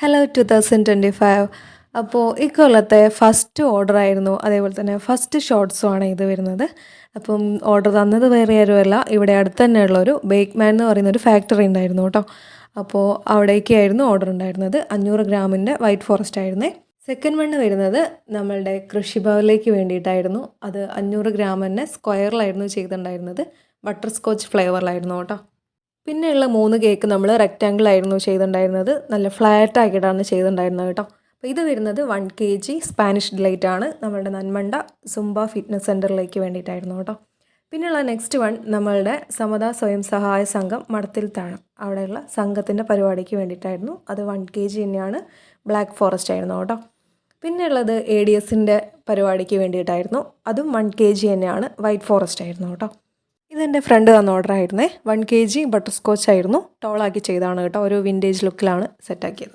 Hello 2025. അപ്പോൾ ഇക്കൊല്ലത്തെ first order ആയിരുന്നു, അതേപോലെ തന്നെ ഫസ്റ്റ് ഷോർട്സും ആണ് ഇത് വരുന്നത്. അപ്പം ഓർഡർ തന്നത് വേറെ ആരുമല്ല, ഇവിടെ അടുത്ത് തന്നെയുള്ളൊരു ബേക്ക്മാൻ എന്ന് പറയുന്നൊരു ഫാക്ടറി ഉണ്ടായിരുന്നു കേട്ടോ. അപ്പോൾ അവിടേക്കായിരുന്നു ഓർഡർ ഉണ്ടായിരുന്നത്. 500 ഗ്രാമിൻ്റെ വൈറ്റ് ഫോറസ്റ്റ് ആയിരുന്നേ. സെക്കൻഡ് വണ്ണ് വരുന്നത് നമ്മളുടെ കൃഷിഭവനിലേക്ക് വേണ്ടിയിട്ടായിരുന്നു. അത് 500 ഗ്രാം തന്നെ സ്ക്വയറിലായിരുന്നു ചെയ്തിട്ടുണ്ടായിരുന്നത്. ബട്ടർ സ്കോച്ച് ഫ്ലേവറിലായിരുന്നു കേട്ടോ. പിന്നെയുള്ള 3 കേക്ക് നമ്മൾ റെക്റ്റാങ്കിൾ ആയിരുന്നു ചെയ്തിട്ടുണ്ടായിരുന്നത്. നല്ല ഫ്ലാറ്റ് ആക്കിയിട്ടാണ് ചെയ്തിട്ടുണ്ടായിരുന്നത് കേട്ടോ. അപ്പോൾ ഇത് വരുന്നത് 1 kg സ്പാനിഷ് ഡിലൈറ്റ് ആണ്, നമ്മളുടെ നന്മണ്ട സുംബ ഫിറ്റ്നസ് സെൻറ്ററിലേക്ക് വേണ്ടിയിട്ടായിരുന്നു കേട്ടോ. പിന്നെയുള്ള നെക്സ്റ്റ് വൺ നമ്മളുടെ സമതാ സ്വയം സഹായ സംഘം മടത്തിൽ താഴം, അവിടെയുള്ള സംഘത്തിൻ്റെ പരിപാടിക്ക് വേണ്ടിയിട്ടായിരുന്നു. അത് 1 kg തന്നെയാണ്, ബ്ലാക്ക് ഫോറസ്റ്റ് ആയിരുന്നു കേട്ടോ. പിന്നെയുള്ളത് ADSൻ്റെ പരിപാടിക്ക് വേണ്ടിയിട്ടായിരുന്നു. അതും 1 kg തന്നെയാണ്, വൈറ്റ് ഫോറസ്റ്റ് ആയിരുന്നു കേട്ടോ. ഇതെൻ്റെ ഫ്രണ്ട് തന്ന ഓർഡർ ആയിരുന്നേ. 1 kg ബട്ടർ സ്കോച്ച് ആയിരുന്നു, ടോളാക്കി ചെയ്തതാണ് കേട്ടോ. ഒരു വിൻറ്റേജ് ലുക്കിലാണ് സെറ്റാക്കിയത്.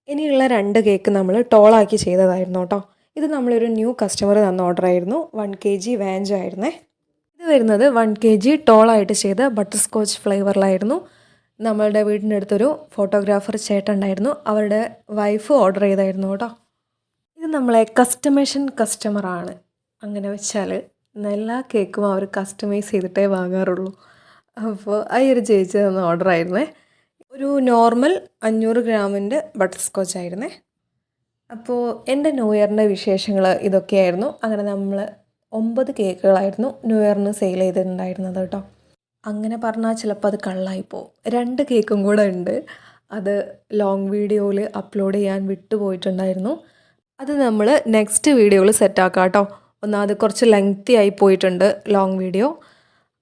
ഇനിയുള്ള 2 കേക്ക് നമ്മൾ ടോളാക്കി ചെയ്തതായിരുന്നു കേട്ടോ. ഇത് നമ്മളൊരു ന്യൂ കസ്റ്റമർ തന്ന ഓർഡർ ആയിരുന്നു. 1 kg വാഞ്ച് ആയിരുന്നേ. ഇത് വരുന്നത് 1 kg ടോളായിട്ട് ചെയ്ത ബട്ടർ സ്കോച്ച് ഫ്ലേവറിലായിരുന്നു. നമ്മളുടെ വീടിൻ്റെ അടുത്തൊരു ഫോട്ടോഗ്രാഫർ ചേട്ടൻ ഉണ്ടായിരുന്നു, അവരുടെ വൈഫ് ഓർഡർ ചെയ്തായിരുന്നു കേട്ടോ. ഇത് നമ്മളെ കസ്റ്റമറാണ്. അങ്ങനെ വെച്ചാൽ എല്ലാ കേക്കും അവർ കസ്റ്റമൈസ് ചെയ്തിട്ടേ വാങ്ങാറുള്ളൂ. അപ്പോൾ ആ ഒരു ചേച്ചി തന്ന ഓർഡർ ആയിരുന്നേ. ഒരു നോർമൽ 500 ഗ്രാമിൻ്റെ ബട്ടർ സ്കോച്ച് ആയിരുന്നേ. അപ്പോൾ എൻ്റെ ന്യൂ ഇയറിൻ്റെ വിശേഷങ്ങൾ ഇതൊക്കെയായിരുന്നു. അങ്ങനെ നമ്മൾ 9 കേക്കുകളായിരുന്നു ന്യൂ ഇയറിന് സെയിൽ ചെയ്തിട്ടുണ്ടായിരുന്നത് കേട്ടോ. അങ്ങനെ പറഞ്ഞാൽ ചിലപ്പോൾ അത് കള്ളായിപ്പോവും. 2 കേക്കും കൂടെ ഉണ്ട്, അത് ലോങ് വീഡിയോയിൽ അപ്ലോഡ് ചെയ്യാൻ വിട്ടുപോയിട്ടുണ്ടായിരുന്നു. അത് നമ്മൾ നെക്സ്റ്റ് വീഡിയോയിൽ സെറ്റാക്കാം കേട്ടോ. ഒന്നാമത് കുറച്ച് ലെങ്തി ആയി പോയിട്ടുണ്ട് ലോങ് വീഡിയോ,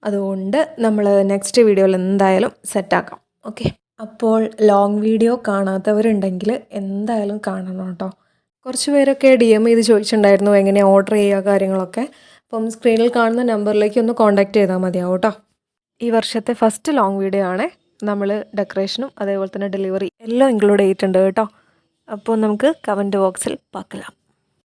അതുകൊണ്ട് നമ്മൾ നെക്സ്റ്റ് വീഡിയോയിൽ എന്തായാലും സെറ്റാക്കാം. ഓക്കെ, അപ്പോൾ ലോങ് വീഡിയോ കാണാത്തവരുണ്ടെങ്കിൽ എന്തായാലും കാണണം കേട്ടോ. കുറച്ച് പേരൊക്കെ DM ചെയ്ത് ചോദിച്ചിട്ടുണ്ടായിരുന്നു എങ്ങനെയാണ് ഓർഡർ ചെയ്യുക കാര്യങ്ങളൊക്കെ. അപ്പം സ്ക്രീനിൽ കാണുന്ന നമ്പറിലേക്ക് ഒന്ന് കോൺടാക്റ്റ് ചെയ്താൽ മതിയാവും കേട്ടോ. ഈ വർഷത്തെ ഫസ്റ്റ് ലോങ് വീഡിയോ ആണ്. നമ്മൾ ഡെക്കറേഷനും അതേപോലെ തന്നെ ഡെലിവറി എല്ലാം ഇൻക്ലൂഡ് ചെയ്തിട്ടുണ്ട് കേട്ടോ. അപ്പോൾ നമുക്ക് കമൻറ്റ് ബോക്സിൽ പാക്കലാം.